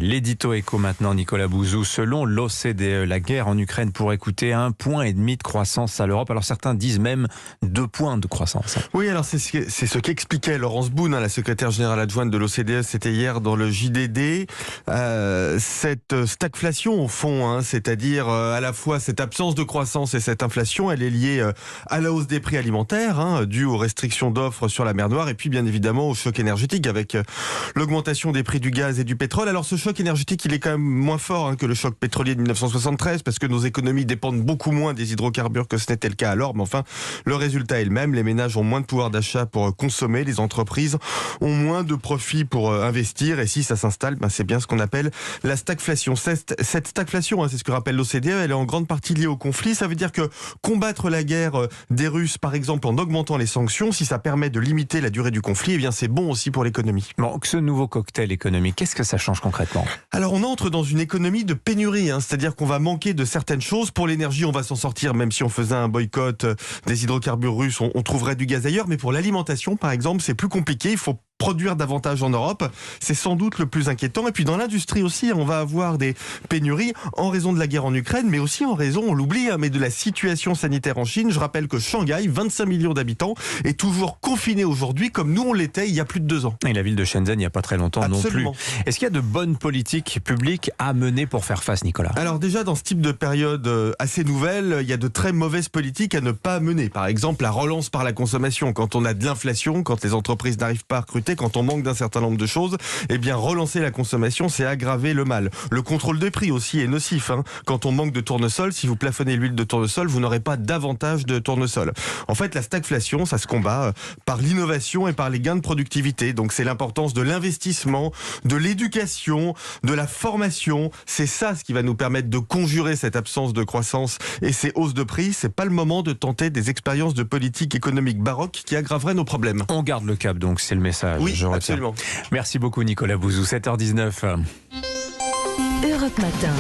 L'édito éco maintenant, Nicolas Bouzou. Selon l'OCDE, la guerre en Ukraine pourrait coûter 1,5 point de croissance à l'Europe. Alors certains disent même 2 points de croissance. Oui, alors c'est ce qu'expliquait Laurence Boone, la secrétaire générale adjointe de l'OCDE, c'était hier dans le JDD. Cette stagflation au fond, c'est-à-dire à la fois cette absence de croissance et cette inflation, elle est liée à la hausse des prix alimentaires, due aux restrictions d'offres sur la mer Noire, et puis bien évidemment au choc énergétique avec l'augmentation des prix du gaz et du pétrole. Alors ce choc énergétique, il est quand même moins fort que le choc pétrolier de 1973, parce que nos économies dépendent beaucoup moins des hydrocarbures que ce n'était le cas alors, mais enfin, le résultat est le même. Les ménages ont moins de pouvoir d'achat pour consommer, les entreprises ont moins de profits pour investir, et si ça s'installe, c'est bien ce qu'on appelle la stagflation. Cette stagflation, c'est ce que rappelle l'OCDE, elle est en grande partie liée au conflit. Ça veut dire que combattre la guerre des Russes, par exemple, en augmentant les sanctions, si ça permet de limiter la durée du conflit, eh bien c'est bon aussi pour l'économie. Bon, ce nouveau cocktail économique, qu'est-ce que ça change concrètement ? Alors on entre dans une économie de pénurie, c'est-à-dire qu'on va manquer de certaines choses. Pour l'énergie, on va s'en sortir, même si on faisait un boycott des hydrocarbures russes, on trouverait du gaz ailleurs. Mais pour l'alimentation, par exemple, c'est plus compliqué. Il faut produire davantage en Europe, c'est sans doute le plus inquiétant. Et puis dans l'industrie aussi, on va avoir des pénuries en raison de la guerre en Ukraine, mais aussi en raison, on l'oublie, mais de la situation sanitaire en Chine. Je rappelle que Shanghai, 25 millions d'habitants, est toujours confiné aujourd'hui, comme nous on l'était il y a plus de 2 ans. Et la ville de Shenzhen, il n'y a pas très longtemps. Absolument. Non plus. Est-ce qu'il y a de bonnes politiques publiques à mener pour faire face, Nicolas ? Alors déjà, dans ce type de période assez nouvelle, il y a de très mauvaises politiques à ne pas mener. Par exemple, la relance par la consommation. Quand on a de l'inflation, quand les entreprises n'arrivent pas à recruter, quand on manque d'un certain nombre de choses, eh bien relancer la consommation, c'est aggraver le mal. Le contrôle des prix aussi est nocif. Quand on manque de tournesol, si vous plafonnez l'huile de tournesol, vous n'aurez pas davantage de tournesol. En fait, la stagflation, ça se combat par l'innovation et par les gains de productivité. Donc c'est l'importance de l'investissement, de l'éducation, de la formation. C'est ça ce qui va nous permettre de conjurer cette absence de croissance et ces hausses de prix. C'est pas le moment de tenter des expériences de politique économique baroque qui aggraveraient nos problèmes. On garde le cap, donc c'est le message. Oui, absolument. Merci beaucoup Nicolas Bouzou, 7h19. Europe Matin.